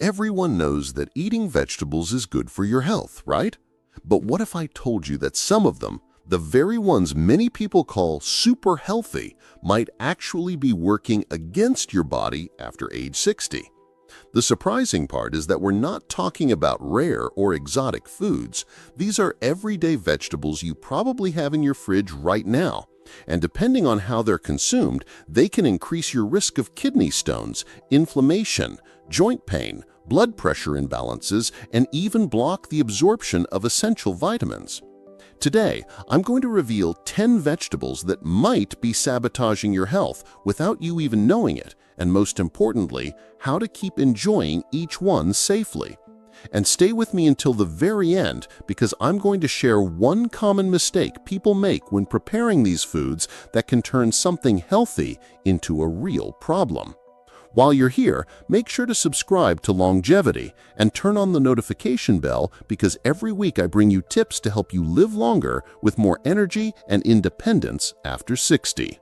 Everyone knows that eating vegetables is good for your health, right? But what if I told you that some of them, the very ones many people call super healthy, might actually be working against your body after age 60? The surprising part is that we're not talking about rare or exotic foods. These are everyday vegetables you probably have in your fridge right now. And depending on how they're consumed, they can increase your risk of kidney stones, inflammation, joint pain, blood pressure imbalances, and even block the absorption of essential vitamins. Today, I'm going to reveal 10 vegetables that might be sabotaging your health without you even knowing it, and most importantly, how to keep enjoying each one safely. And stay with me until the very end because I'm going to share one common mistake people make when preparing these foods that can turn something healthy into a real problem. While you're here, make sure to subscribe to Longevity and turn on the notification bell because every week I bring you tips to help you live longer with more energy and independence after 60.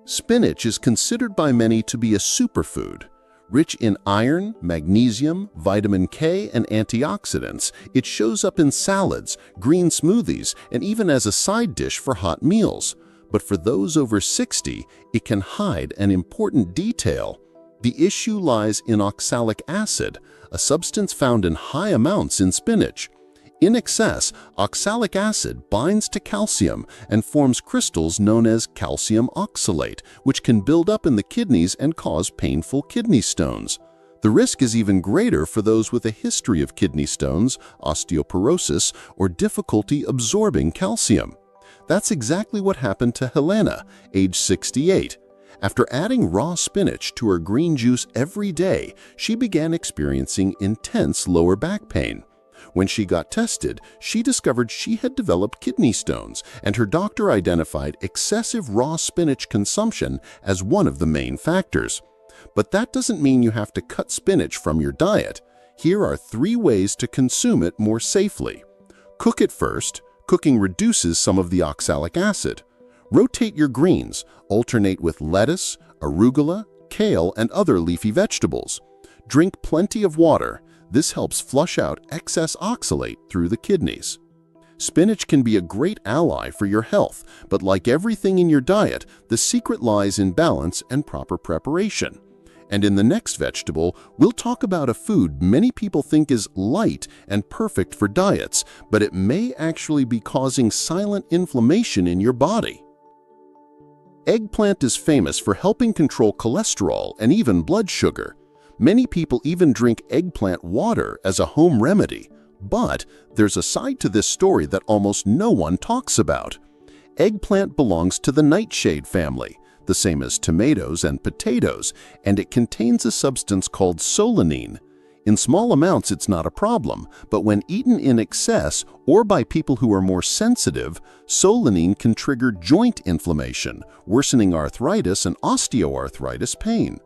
Spinach is considered by many to be a superfood. Rich in iron, magnesium, vitamin K, and antioxidants, it shows up in salads, green smoothies, and even as a side dish for hot meals. But for those over 60, it can hide an important detail. The issue lies in oxalic acid, a substance found in high amounts in spinach. In excess, oxalic acid binds to calcium and forms crystals known as calcium oxalate, which can build up in the kidneys and cause painful kidney stones. The risk is even greater for those with a history of kidney stones, osteoporosis, or difficulty absorbing calcium. That's exactly what happened to Helena, age 68. After adding raw spinach to her green juice every day, she began experiencing intense lower back pain. When she got tested, she discovered she had developed kidney stones, and her doctor identified excessive raw spinach consumption as one of the main factors. But that doesn't mean you have to cut spinach from your diet. Here are 3 ways to consume it more safely. Cook it first. Cooking reduces some of the oxalic acid. Rotate your greens, alternate with lettuce, arugula, kale, and other leafy vegetables. Drink plenty of water. This helps flush out excess oxalate through the kidneys. Spinach can be a great ally for your health, but like everything in your diet, the secret lies in balance and proper preparation. And in the next vegetable, we'll talk about a food many people think is light and perfect for diets, but it may actually be causing silent inflammation in your body. Eggplant is famous for helping control cholesterol and even blood sugar. Many people even drink eggplant water as a home remedy. But there's a side to this story that almost no one talks about. Eggplant belongs to the nightshade family, the same as tomatoes and potatoes, and it contains a substance called solanine. In small amounts, it's not a problem, but when eaten in excess or by people who are more sensitive, solanine can trigger joint inflammation, worsening arthritis and osteoarthritis pain.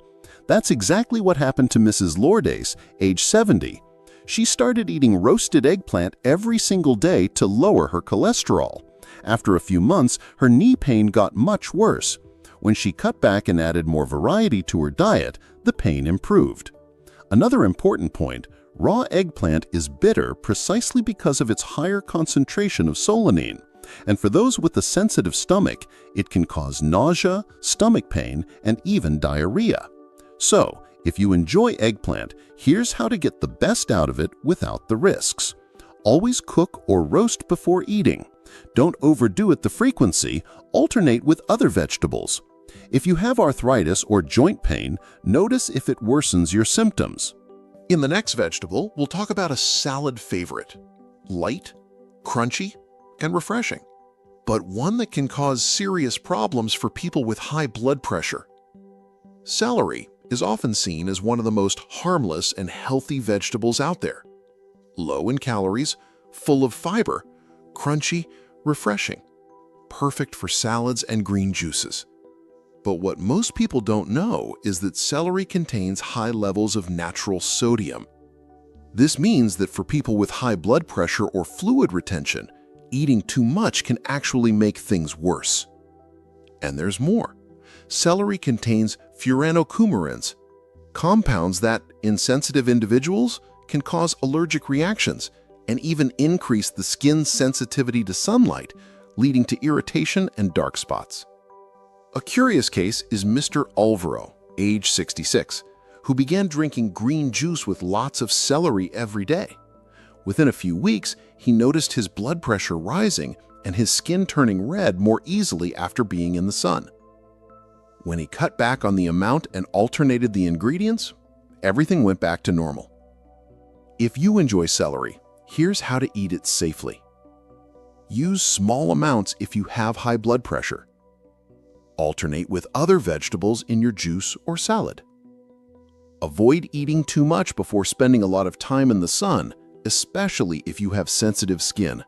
That's exactly what happened to Mrs. Lourdes, age 70. She started eating roasted eggplant every single day to lower her cholesterol. After a few months, her knee pain got much worse. When she cut back and added more variety to her diet, the pain improved. Another important point, raw eggplant is bitter precisely because of its higher concentration of solanine. And for those with a sensitive stomach, it can cause nausea, stomach pain, and even diarrhea. So, if you enjoy eggplant, here's how to get the best out of it without the risks. Always cook or roast before eating. Don't overdo it the frequency, alternate with other vegetables. If you have arthritis or joint pain, notice if it worsens your symptoms. In the next vegetable, we'll talk about a salad favorite. Light, crunchy, and refreshing, but one that can cause serious problems for people with high blood pressure. Celery is often seen as one of the most harmless and healthy vegetables out there. Low in calories, full of fiber, crunchy, refreshing, perfect for salads and green juices. But what most people don't know is that celery contains high levels of natural sodium. This means that for people with high blood pressure or fluid retention, eating too much can actually make things worse. And there's more. Celery contains furanocoumarins. compounds that, in sensitive individuals, can cause allergic reactions and even increase the skin's sensitivity to sunlight, leading to irritation and dark spots. A curious case is Mr. Alvaro, age 66, who began drinking green juice with lots of celery every day. Within a few weeks, he noticed his blood pressure rising and his skin turning red more easily after being in the sun. When he cut back on the amount and alternated the ingredients, everything went back to normal. If you enjoy celery, here's how to eat it safely. Use small amounts if you have high blood pressure. Alternate with other vegetables in your juice or salad. Avoid eating too much before spending a lot of time in the sun, especially if you have sensitive skin.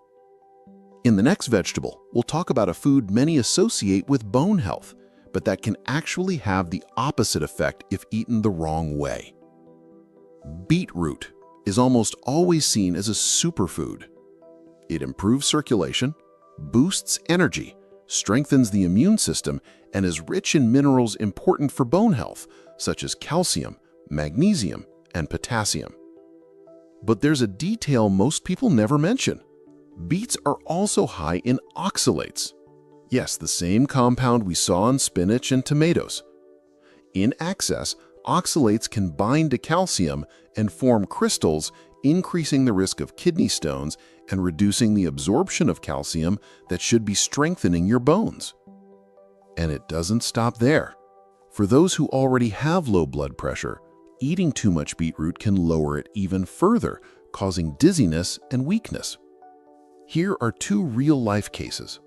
In the next vegetable, we'll talk about a food many associate with bone health, but that can actually have the opposite effect if eaten the wrong way. Beetroot is almost always seen as a superfood. It improves circulation, boosts energy, strengthens the immune system, and is rich in minerals important for bone health, such as calcium, magnesium, and potassium. But there's a detail most people never mention. Beets are also high in oxalates. Yes, the same compound we saw in spinach and tomatoes. In excess, oxalates can bind to calcium and form crystals, increasing the risk of kidney stones and reducing the absorption of calcium that should be strengthening your bones. And it doesn't stop there. For those who already have low blood pressure, eating too much beetroot can lower it even further, causing dizziness and weakness. Here are two real-life cases.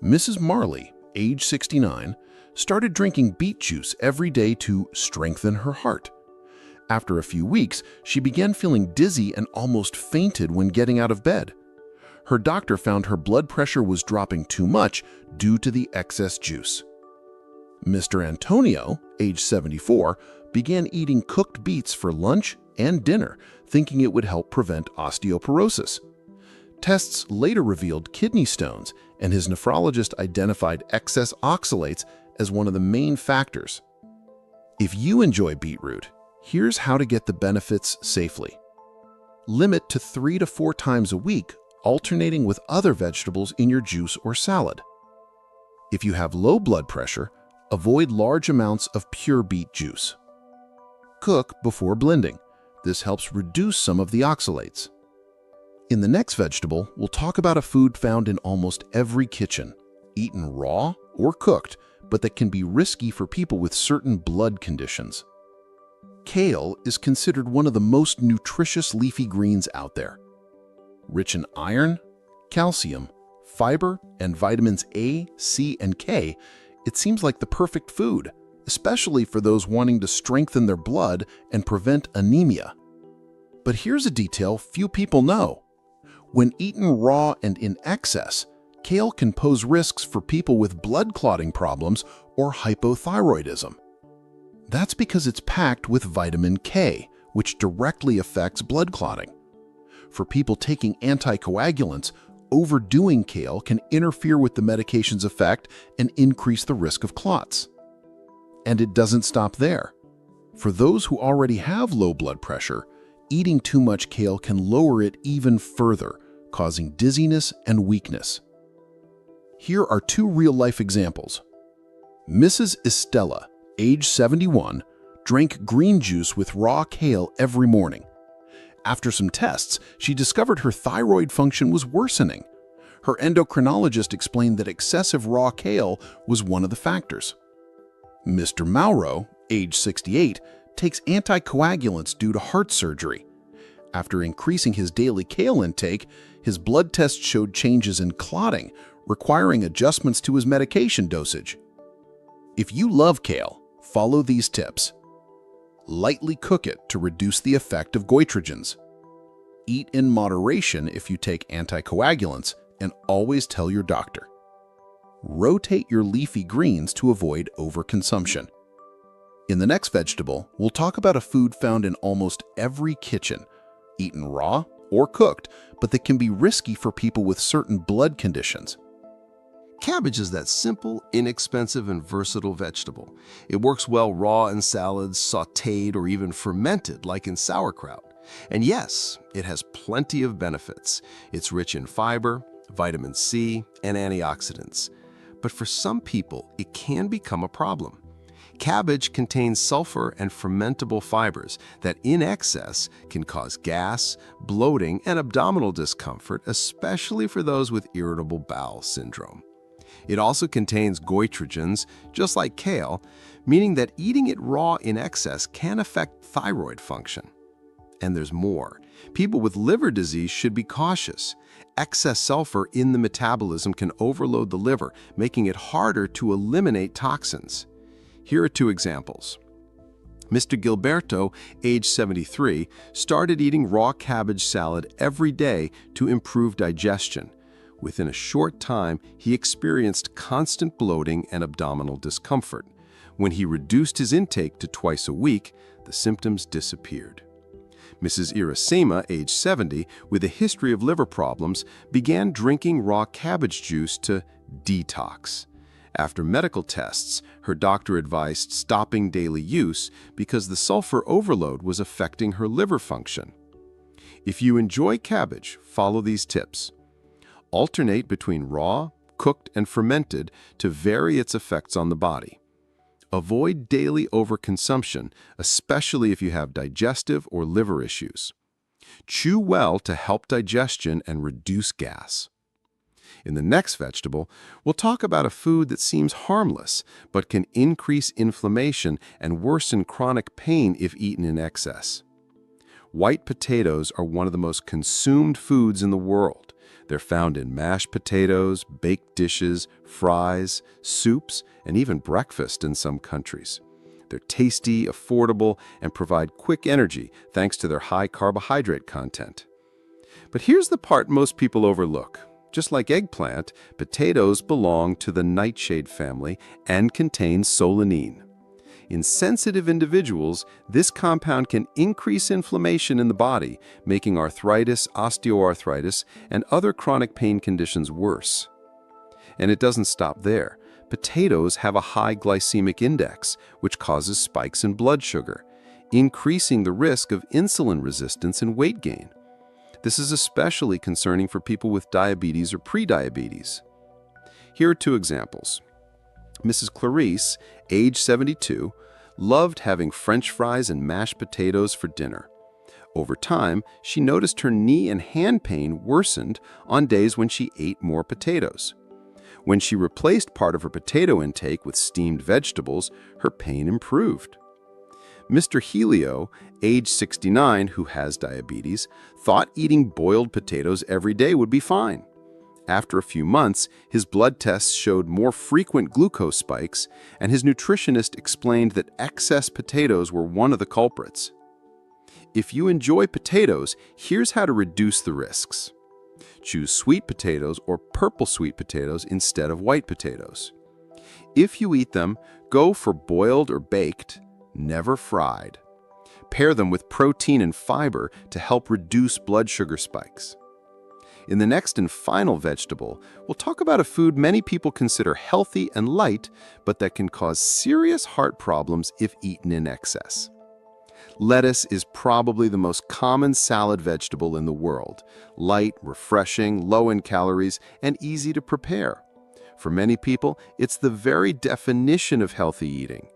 Mrs. Marley, age 69, started drinking beet juice every day to strengthen her heart. After a few weeks, she began feeling dizzy and almost fainted when getting out of bed. Her doctor found her blood pressure was dropping too much due to the excess juice. Mr. Antonio, age 74, began eating cooked beets for lunch and dinner, thinking it would help prevent osteoporosis. Tests later revealed kidney stones, and his nephrologist identified excess oxalates as one of the main factors. If you enjoy beetroot, here's how to get the benefits safely. Limit to 3 to 4 times a week, alternating with other vegetables in your juice or salad. If you have low blood pressure, avoid large amounts of pure beet juice. Cook before blending. This helps reduce some of the oxalates. In the next vegetable, we'll talk about a food found in almost every kitchen, eaten raw or cooked, but that can be risky for people with certain blood conditions. Kale is considered one of the most nutritious leafy greens out there. Rich in iron, calcium, fiber, and vitamins A, C, and K, it seems like the perfect food, especially for those wanting to strengthen their blood and prevent anemia. But here's a detail few people know. When eaten raw and in excess, kale can pose risks for people with blood clotting problems or hypothyroidism. That's because it's packed with vitamin K, which directly affects blood clotting. For people taking anticoagulants, overdoing kale can interfere with the medication's effect and increase the risk of clots. And it doesn't stop there. For those who already have low blood pressure, eating too much kale can lower it even further, causing dizziness and weakness. Here are two real-life examples. Mrs. Estella, age 71, drank green juice with raw kale every morning. After some tests, she discovered her thyroid function was worsening. Her endocrinologist explained that excessive raw kale was one of the factors. Mr. Mauro, age 68, takes anticoagulants due to heart surgery. After increasing his daily kale intake, his blood tests showed changes in clotting, requiring adjustments to his medication dosage. If you love kale, follow these tips. Lightly cook it to reduce the effect of goitrogens. Eat in moderation if you take anticoagulants, and always tell your doctor. Rotate your leafy greens to avoid overconsumption. In the next vegetable, we'll talk about a food found in almost every kitchen, eaten raw or cooked, but that can be risky for people with certain blood conditions. Cabbage is that simple, inexpensive, and versatile vegetable. It works well raw in salads, sautéed, or even fermented, like in sauerkraut. And yes, it has plenty of benefits. It's rich in fiber, vitamin C, and antioxidants. But for some people, it can become a problem. Cabbage contains sulfur and fermentable fibers that in excess can cause gas, bloating, and abdominal discomfort, especially for those with irritable bowel syndrome. It also contains goitrogens, just like kale, meaning that eating it raw in excess can affect thyroid function. And there's more. People with liver disease should be cautious. Excess sulfur in the metabolism can overload the liver, making it harder to eliminate toxins. Here are two examples. Mr. Gilberto, age 73, started eating raw cabbage salad every day to improve digestion. Within a short time, he experienced constant bloating and abdominal discomfort. When he reduced his intake to twice a week, the symptoms disappeared. Mrs. Irasema, age 70, with a history of liver problems, began drinking raw cabbage juice to detox. After medical tests, her doctor advised stopping daily use because the sulfur overload was affecting her liver function. If you enjoy cabbage, follow these tips. Alternate between raw, cooked, and fermented to vary its effects on the body. Avoid daily overconsumption, especially if you have digestive or liver issues. Chew well to help digestion and reduce gas. In the next vegetable, we'll talk about a food that seems harmless, but can increase inflammation and worsen chronic pain if eaten in excess. White potatoes are one of the most consumed foods in the world. They're found in mashed potatoes, baked dishes, fries, soups, and even breakfast in some countries. They're tasty, affordable, and provide quick energy thanks to their high carbohydrate content. But here's the part most people overlook. Just like eggplant, potatoes belong to the nightshade family and contain solanine. In sensitive individuals, this compound can increase inflammation in the body, making arthritis, osteoarthritis, and other chronic pain conditions worse. And it doesn't stop there. Potatoes have a high glycemic index, which causes spikes in blood sugar, increasing the risk of insulin resistance and weight gain. This is especially concerning for people with diabetes or prediabetes. Here are two examples. Mrs. Clarice, age 72, loved having French fries and mashed potatoes for dinner. Over time, she noticed her knee and hand pain worsened on days when she ate more potatoes. When she replaced part of her potato intake with steamed vegetables, her pain improved. Mr. Helio, age 69, who has diabetes, thought eating boiled potatoes every day would be fine. After a few months, his blood tests showed more frequent glucose spikes, and his nutritionist explained that excess potatoes were one of the culprits. If you enjoy potatoes, here's how to reduce the risks. Choose sweet potatoes or purple sweet potatoes instead of white potatoes. If you eat them, go for boiled or baked, never fried. Pair them with protein and fiber to help reduce blood sugar spikes. In the next and final vegetable, we'll talk about a food many people consider healthy and light, but that can cause serious heart problems if eaten in excess. Lettuce is probably the most common salad vegetable in the world. Light, refreshing, low in calories, and easy to prepare. For many people, it's the very definition of healthy eating.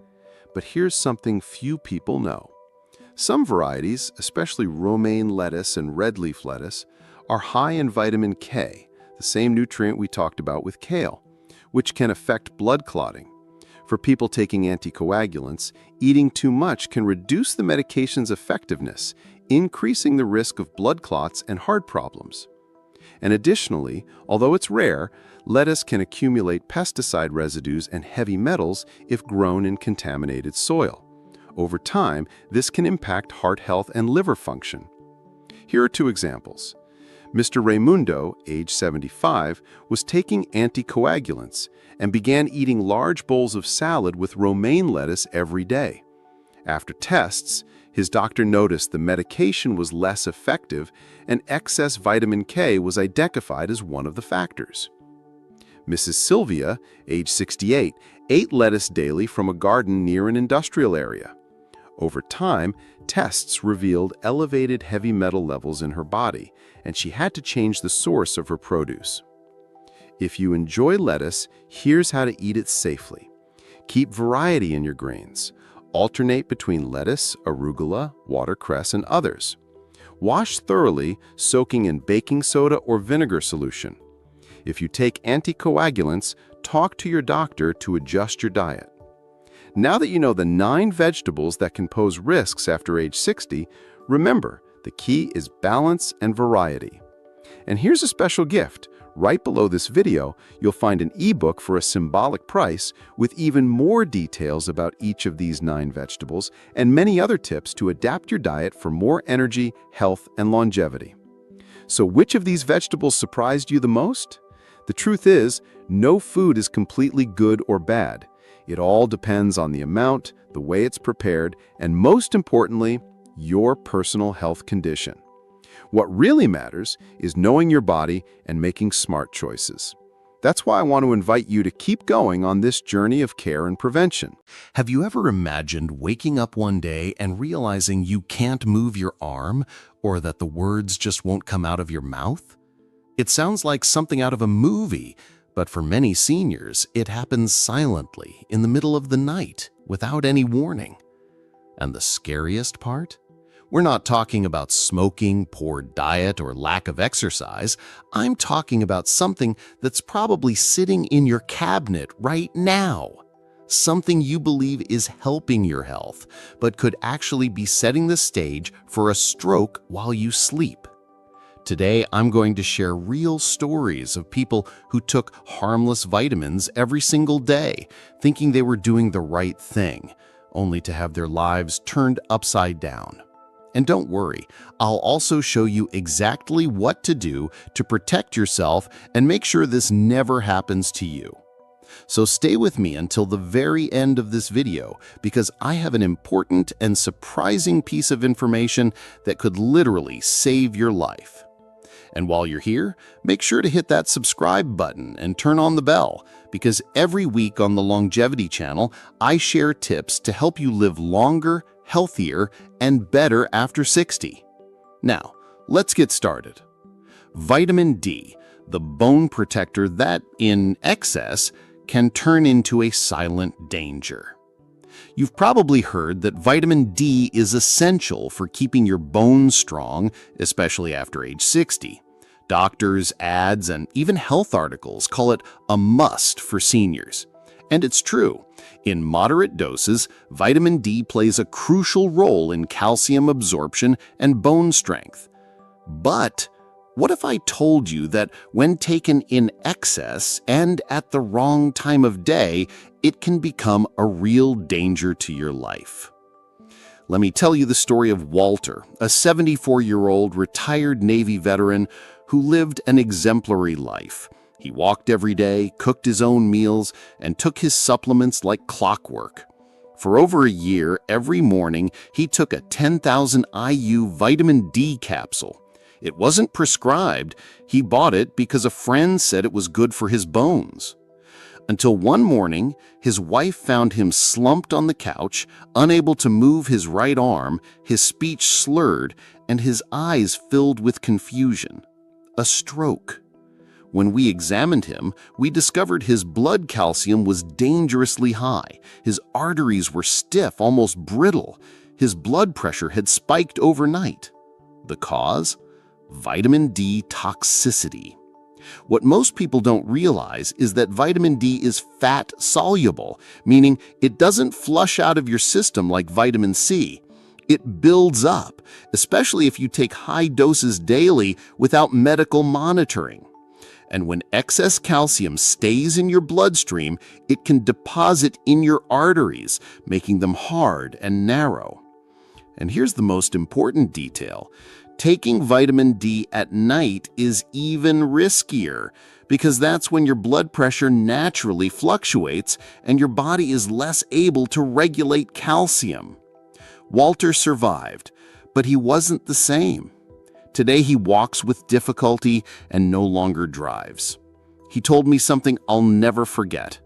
But here's something few people know. Some varieties, especially romaine lettuce and red leaf lettuce, are high in vitamin K, the same nutrient we talked about with kale, which can affect blood clotting. For people taking anticoagulants, eating too much can reduce the medication's effectiveness, increasing the risk of blood clots and heart problems. And additionally, although it's rare, lettuce can accumulate pesticide residues and heavy metals if grown in contaminated soil. Over time, this can impact heart health and liver function. Here are two examples. Mr. Raimundo, age 75, was taking anticoagulants and began eating large bowls of salad with romaine lettuce every day. After tests, his doctor noticed the medication was less effective and excess vitamin K was identified as one of the factors. Mrs. Sylvia, age 68, ate lettuce daily from a garden near an industrial area. Over time, tests revealed elevated heavy metal levels in her body, and she had to change the source of her produce. If you enjoy lettuce, here's how to eat it safely. Keep variety in your grains. Alternate between lettuce, arugula, watercress, and others. Wash thoroughly, soaking in baking soda or vinegar solution. If you take anticoagulants, talk to your doctor to adjust your diet. Now that you know the 9 vegetables that can pose risks after age 60, remember, the key is balance and variety. And here's a special gift. Right below this video, you'll find an ebook for a symbolic price with even more details about each of these 9 vegetables and many other tips to adapt your diet for more energy, health, and longevity. So which of these vegetables surprised you the most? The truth is, no food is completely good or bad. It all depends on the amount, the way it's prepared, and most importantly, your personal health condition. What really matters is knowing your body and making smart choices. That's why I want to invite you to keep going on this journey of care and prevention. Have you ever imagined waking up one day and realizing you can't move your arm or that the words just won't come out of your mouth? It sounds like something out of a movie, but for many seniors, it happens silently in the middle of the night without any warning. And the scariest part? We're not talking about smoking, poor diet, or lack of exercise. I'm talking about something that's probably sitting in your cabinet right now. Something you believe is helping your health, but could actually be setting the stage for a stroke while you sleep. Today, I'm going to share real stories of people who took harmless vitamins every single day, thinking they were doing the right thing, only to have their lives turned upside down. And don't worry, I'll also show you exactly what to do to protect yourself and make sure this never happens to you. So stay with me until the very end of this video because I have an important and surprising piece of information that could literally save your life. And while you're here, make sure to hit that subscribe button and turn on the bell because every week on the Longevity channel, I share tips to help you live longer, healthier, and better after 60. Now, let's get started. Vitamin D, the bone protector that, in excess, can turn into a silent danger. You've probably heard that vitamin D is essential for keeping your bones strong, especially after age 60. Doctors, ads, and even health articles call it a must for seniors. And it's true. In moderate doses, vitamin D plays a crucial role in calcium absorption and bone strength. But what if I told you that when taken in excess and at the wrong time of day, it can become a real danger to your life? Let me tell you the story of Walter, a 74-year-old retired Navy veteran who lived an exemplary life. He walked every day, cooked his own meals, and took his supplements like clockwork. For over a year, every morning, he took a 10,000 IU vitamin D capsule. It wasn't prescribed. He bought it because a friend said it was good for his bones. Until one morning, his wife found him slumped on the couch, unable to move his right arm, his speech slurred, and his eyes filled with confusion. A stroke. When we examined him, we discovered his blood calcium was dangerously high. His arteries were stiff, almost brittle. His blood pressure had spiked overnight. The cause? Vitamin D toxicity. What most people don't realize is that vitamin D is fat-soluble, meaning it doesn't flush out of your system like vitamin C. It builds up, especially if you take high doses daily without medical monitoring. And when excess calcium stays in your bloodstream, it can deposit in your arteries, making them hard and narrow. And here's the most important detail. Taking vitamin D at night is even riskier because that's when your blood pressure naturally fluctuates and your body is less able to regulate calcium. Walter survived, but he wasn't the same. Today he walks with difficulty and no longer drives. He told me something I'll never forget.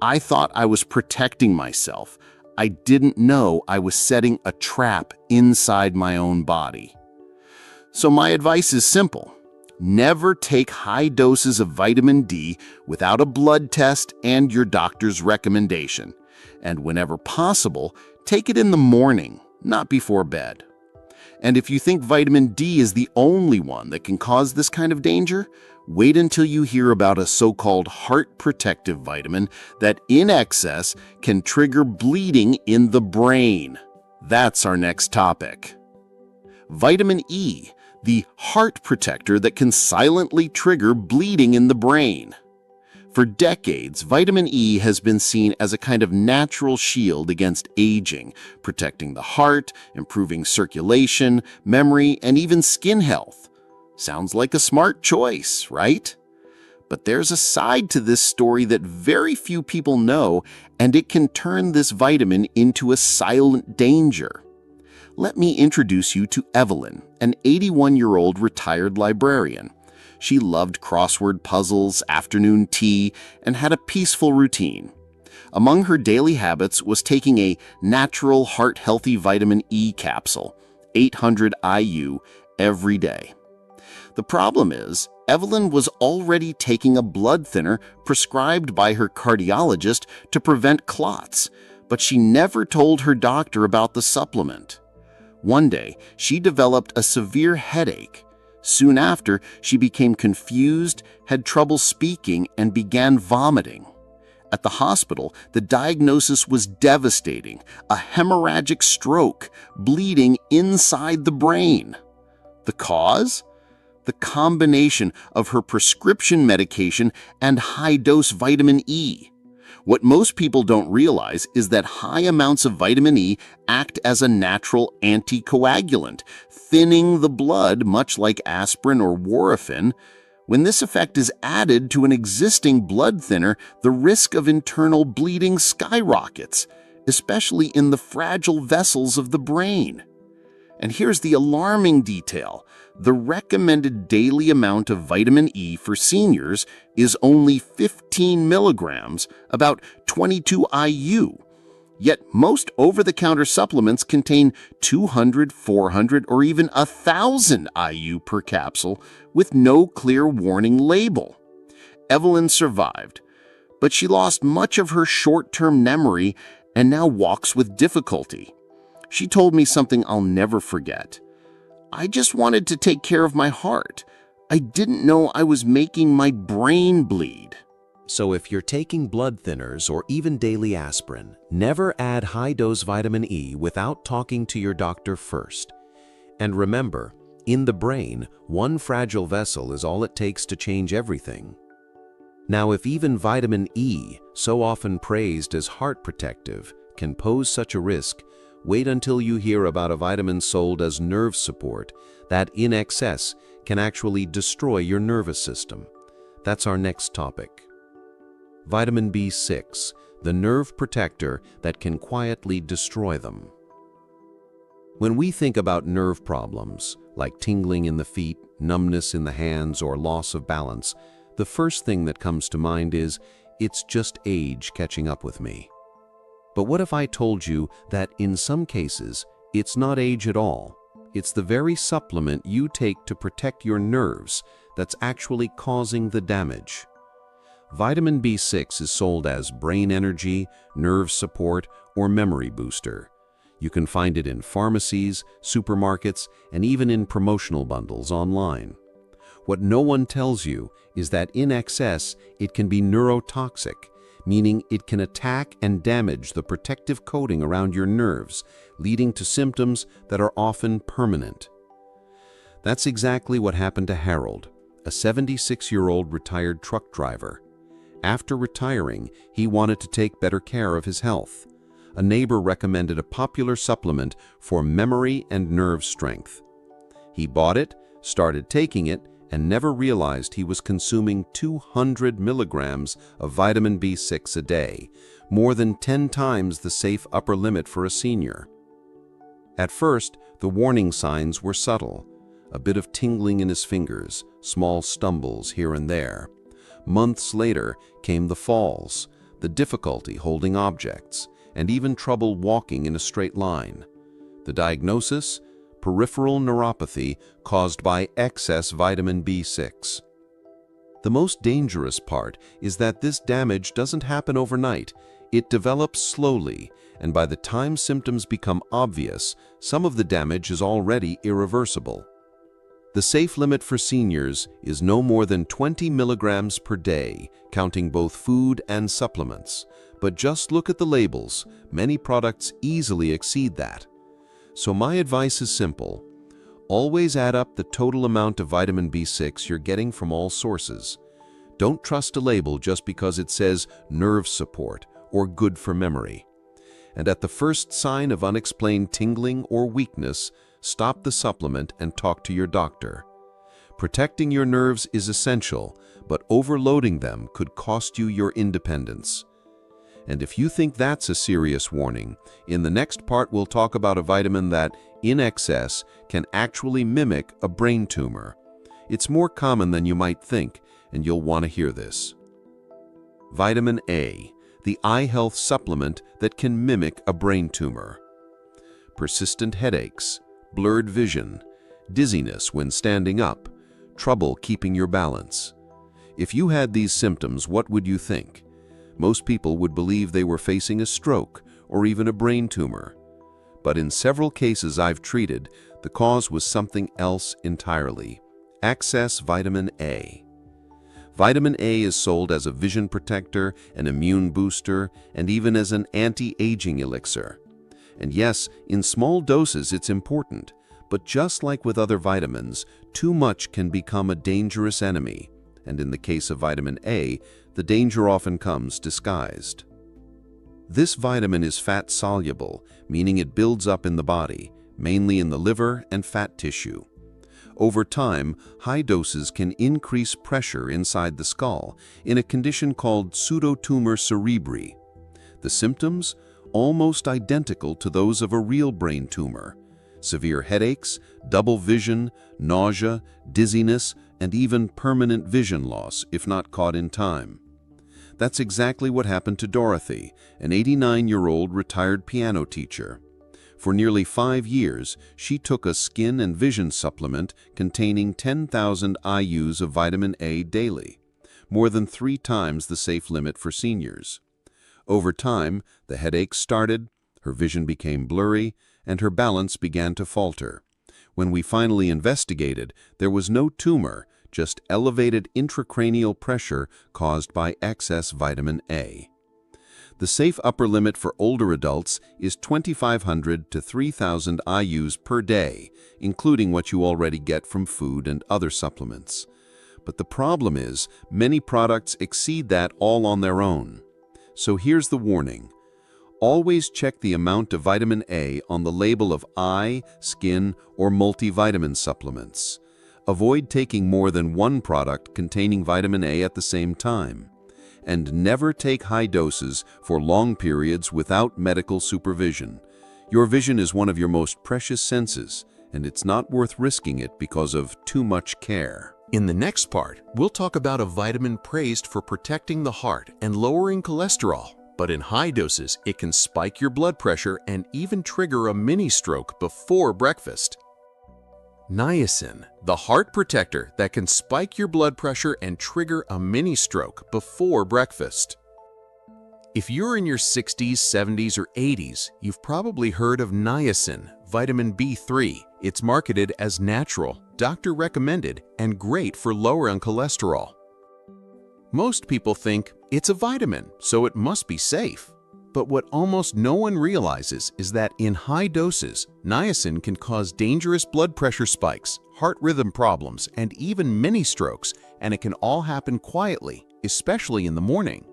I thought I was protecting myself. I didn't know I was setting a trap inside my own body. So my advice is simple. Never take high doses of vitamin D without a blood test and your doctor's recommendation. And whenever possible, take it in the morning, not before bed. And if you think vitamin D is the only one that can cause this kind of danger, wait until you hear about a so-called heart protective vitamin that in excess can trigger bleeding in the brain. That's our next topic. Vitamin E, the heart protector that can silently trigger bleeding in the brain. For decades, vitamin E has been seen as a kind of natural shield against aging, protecting the heart, improving circulation, memory, and even skin health. Sounds like a smart choice, right? But there's a side to this story that very few people know, and it can turn this vitamin into a silent danger. Let me introduce you to Evelyn, an 81-year-old retired librarian. She loved crossword puzzles, afternoon tea, and had a peaceful routine. Among her daily habits was taking a natural heart-healthy vitamin E capsule, 800 IU, every day. The problem is, Evelyn was already taking a blood thinner prescribed by her cardiologist to prevent clots, but she never told her doctor about the supplement. One day, she developed a severe headache. Soon after, she became confused, had trouble speaking, and began vomiting. At the hospital, the diagnosis was devastating: a hemorrhagic stroke, bleeding inside the brain. The cause? The combination of her prescription medication and high-dose vitamin E. What most people don't realize is that high amounts of vitamin E act as a natural anticoagulant, thinning the blood much like aspirin or warfarin. When this effect is added to an existing blood thinner, the risk of internal bleeding skyrockets, especially in the fragile vessels of the brain. And here's the alarming detail. The recommended daily amount of vitamin E for seniors is only 15 milligrams, about 22 IU. Yet most over-the-counter supplements contain 200, 400, or even 1,000 IU per capsule with no clear warning label. Evelyn survived, but she lost much of her short-term memory and now walks with difficulty. She told me something I'll never forget. I just wanted to take care of my heart. I didn't know I was making my brain bleed. So if you're taking blood thinners or even daily aspirin, never add high-dose vitamin E without talking to your doctor first. And remember, in the brain, one fragile vessel is all it takes to change everything. Now, if even vitamin E, so often praised as heart protective, can pose such a risk, wait until you hear about a vitamin sold as nerve support that in excess can actually destroy your nervous system. That's our next topic. Vitamin B6, the nerve protector that can quietly destroy them. When we think about nerve problems, like tingling in the feet, numbness in the hands, or loss of balance, the first thing that comes to mind is, it's just age catching up with me. But what if I told you that in some cases, it's not age at all? It's the very supplement you take to protect your nerves that's actually causing the damage. Vitamin B6 is sold as brain energy, nerve support, or memory booster. You can find it in pharmacies, supermarkets, and even in promotional bundles online. What no one tells you is that in excess, it can be neurotoxic, meaning it can attack and damage the protective coating around your nerves, leading to symptoms that are often permanent. That's exactly what happened to Harold, a 76-year-old retired truck driver. After retiring, he wanted to take better care of his health. A neighbor recommended a popular supplement for memory and nerve strength. He bought it, started taking it, and never realized he was consuming 200 milligrams of vitamin B6 a day, more than 10 times the safe upper limit for a senior. At first, the warning signs were subtle, a bit of tingling in his fingers, small stumbles here and there. Months later came the falls, the difficulty holding objects, and even trouble walking in a straight line. The diagnosis? Peripheral neuropathy caused by excess vitamin B6. The most dangerous part is that this damage doesn't happen overnight. It develops slowly, and by the time symptoms become obvious, some of the damage is already irreversible. The safe limit for seniors is no more than 20 milligrams per day, counting both food and supplements. But just look at the labels. Many products easily exceed that. So my advice is simple. Always add up the total amount of vitamin B6 you're getting from all sources. Don't trust a label just because it says nerve support or good for memory. And at the first sign of unexplained tingling or weakness, stop the supplement and talk to your doctor. Protecting your nerves is essential, but overloading them could cost you your independence. And if you think that's a serious warning, in the next part we'll talk about a vitamin that, in excess, can actually mimic a brain tumor. It's more common than you might think, and you'll want to hear this. Vitamin A, the eye health supplement that can mimic a brain tumor. Persistent headaches, blurred vision, dizziness when standing up, trouble keeping your balance. If you had these symptoms, what would you think? Most people would believe they were facing a stroke or even a brain tumor. But in several cases I've treated, the cause was something else entirely: excess vitamin A. Vitamin A is sold as a vision protector, an immune booster, and even as an anti-aging elixir. And yes, in small doses it's important, but just like with other vitamins, too much can become a dangerous enemy. And in the case of vitamin A, the danger often comes disguised. This vitamin is fat-soluble, meaning it builds up in the body, mainly in the liver and fat tissue. Over time, high doses can increase pressure inside the skull in a condition called pseudotumor cerebri. The symptoms? Almost identical to those of a real brain tumor. Severe headaches, double vision, nausea, dizziness, and even permanent vision loss if not caught in time. That's exactly what happened to Dorothy, an 89-year-old retired piano teacher. For nearly 5 years, she took a skin and vision supplement containing 10,000 IUs of vitamin A daily, more than 3 times the safe limit for seniors. Over time, the headaches started, her vision became blurry, and her balance began to falter. When we finally investigated, there was no tumor, just elevated intracranial pressure caused by excess vitamin A. The safe upper limit for older adults is 2,500 to 3,000 IUs per day, including what you already get from food and other supplements. But the problem is, many products exceed that all on their own. So here's the warning. Always check the amount of vitamin A on the label of eye, skin, or multivitamin supplements. Avoid taking more than one product containing vitamin A at the same time. And never take high doses for long periods without medical supervision. Your vision is one of your most precious senses, and it's not worth risking it because of too much care. In the next part, we'll talk about a vitamin praised for protecting the heart and lowering cholesterol. But in high doses, it can spike your blood pressure and even trigger a mini stroke before breakfast. Niacin, the heart protector that can spike your blood pressure and trigger a mini stroke before breakfast. If you're in your 60s, 70s, or 80s, you've probably heard of niacin, vitamin B3. It's marketed as natural, doctor recommended, and great for lowering cholesterol. Most people think it's a vitamin, so it must be safe. But what almost no one realizes is that in high doses, niacin can cause dangerous blood pressure spikes, heart rhythm problems, and even mini strokes, and it can all happen quietly, especially in the morning.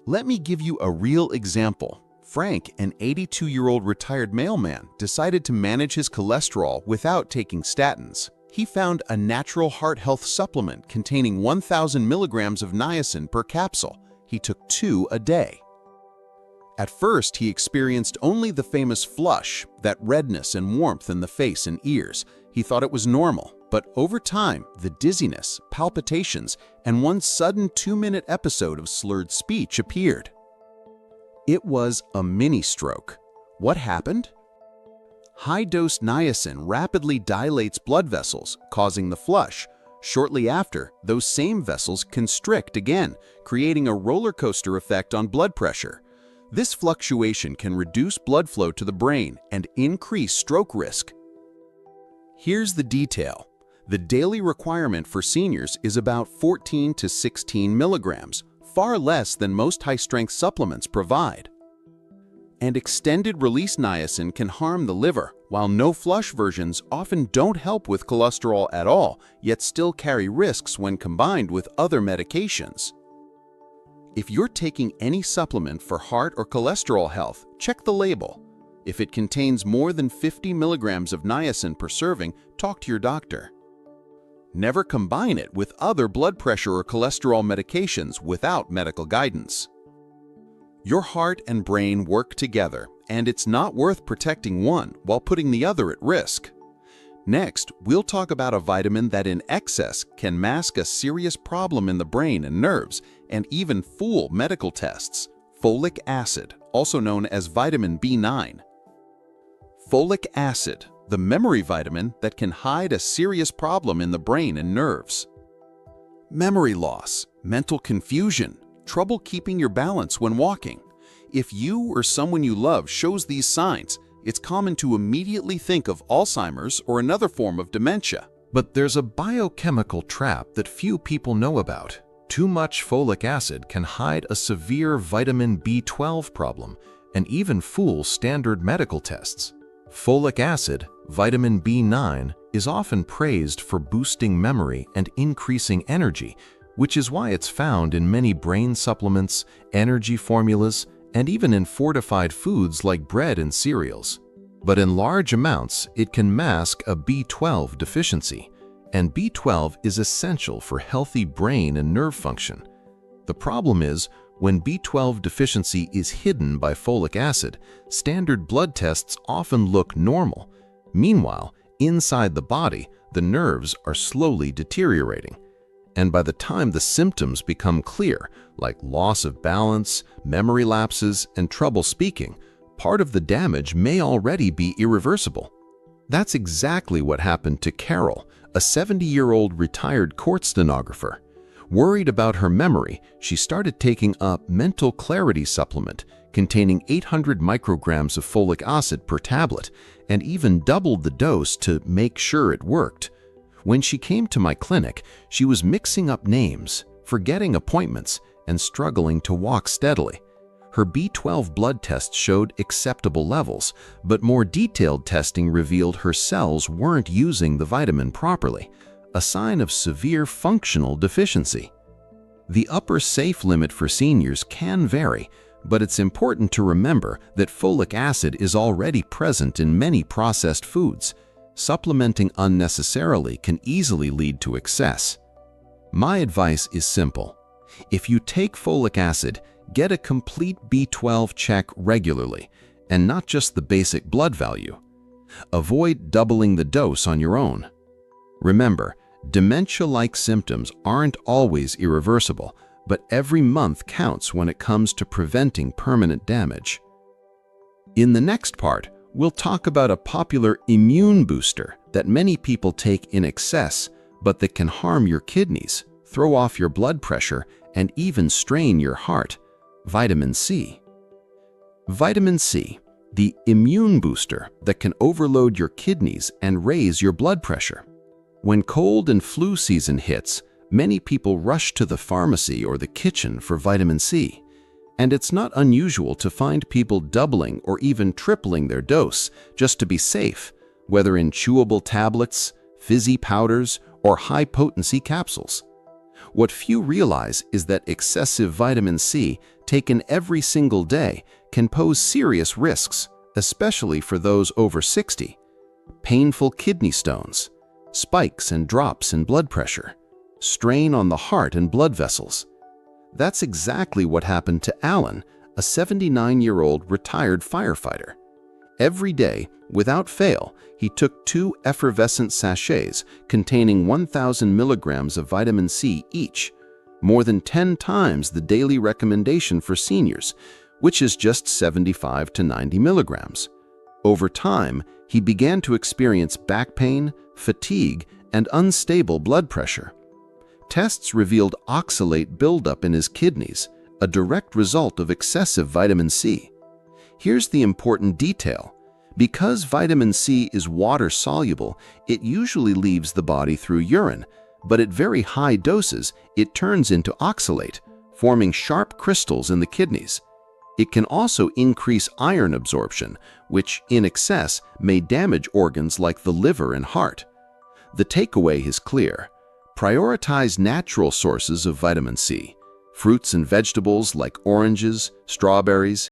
Let me give you a real example. Frank, an 82-year-old retired mailman, decided to manage his cholesterol without taking statins. He found a natural heart health supplement containing 1,000 milligrams of niacin per capsule. He took 2 a day. At first, he experienced only the famous flush, that redness and warmth in the face and ears. He thought it was normal, But over time, the dizziness, palpitations, and one sudden 2-minute episode of slurred speech appeared. It was a mini-stroke. What happened? High-dose niacin rapidly dilates blood vessels, causing the flush. Shortly after, those same vessels constrict again, creating a roller coaster effect on blood pressure. This fluctuation can reduce blood flow to the brain and increase stroke risk. Here's the detail. The daily requirement for seniors is about 14 to 16 milligrams, far less than most high-strength supplements provide. And extended-release niacin can harm the liver, while no-flush versions often don't help with cholesterol at all, yet still carry risks when combined with other medications. If you're taking any supplement for heart or cholesterol health, check the label. If it contains more than 50 milligrams of niacin per serving, talk to your doctor. Never combine it with other blood pressure or cholesterol medications without medical guidance. Your heart and brain work together, and it's not worth protecting one while putting the other at risk. Next, we'll talk about a vitamin that in excess can mask a serious problem in the brain and nerves, and even fool medical tests: folic acid, also known as vitamin B9. Folic acid, the memory vitamin that can hide a serious problem in the brain and nerves. Memory loss, mental confusion, trouble keeping your balance when walking. If you or someone you love shows these signs, it's common to immediately think of Alzheimer's or another form of dementia. But there's a biochemical trap that few people know about. Too much folic acid can hide a severe vitamin B12 problem and even fool standard medical tests. Folic acid, vitamin B9, is often praised for boosting memory and increasing energy, which is why it's found in many brain supplements, energy formulas, and even in fortified foods like bread and cereals. But in large amounts, it can mask a B12 deficiency, and B12 is essential for healthy brain and nerve function. The problem is, when B12 deficiency is hidden by folic acid, standard blood tests often look normal. Meanwhile, inside the body, the nerves are slowly deteriorating. And by the time the symptoms become clear, like loss of balance, memory lapses, and trouble speaking, part of the damage may already be irreversible. That's exactly what happened to Carol, a 70-year-old retired court stenographer. Worried about her memory, she started taking a mental clarity supplement containing 800 micrograms of folic acid per tablet, and even doubled the dose to make sure it worked. When she came to my clinic, she was mixing up names, forgetting appointments, and struggling to walk steadily. Her B12 blood test showed acceptable levels, but more detailed testing revealed her cells weren't using the vitamin properly, a sign of severe functional deficiency. The upper safe limit for seniors can vary, but it's important to remember that folic acid is already present in many processed foods. Supplementing unnecessarily can easily lead to excess. My advice is simple. If you take folic acid, get a complete B12 check regularly, and not just the basic blood value. Avoid doubling the dose on your own. Remember, dementia-like symptoms aren't always irreversible, but every month counts when it comes to preventing permanent damage. In the next part, we'll talk about a popular immune booster that many people take in excess, but that can harm your kidneys, throw off your blood pressure, and even strain your heart: vitamin C. Vitamin C, the immune booster that can overload your kidneys and raise your blood pressure. When cold and flu season hits, many people rush to the pharmacy or the kitchen for vitamin C. And it's not unusual to find people doubling or even tripling their dose just to be safe, whether in chewable tablets, fizzy powders, or high-potency capsules. What few realize is that excessive vitamin C taken every single day can pose serious risks, especially for those over 60. Painful kidney stones, spikes and drops in blood pressure, strain on the heart and blood vessels. That's exactly what happened to Alan, a 79-year-old retired firefighter. Every day, without fail, he took 2 effervescent sachets containing 1,000 milligrams of vitamin C each, more than 10 times the daily recommendation for seniors, which is just 75 to 90 milligrams. Over time, he began to experience back pain, fatigue, and unstable blood pressure. Tests revealed oxalate buildup in his kidneys, a direct result of excessive vitamin C. Here's the important detail. Because vitamin C is water-soluble, it usually leaves the body through urine, but at very high doses, it turns into oxalate, forming sharp crystals in the kidneys. It can also increase iron absorption, which, in excess, may damage organs like the liver and heart. The takeaway is clear. Prioritize natural sources of vitamin C. Fruits and vegetables like oranges, strawberries,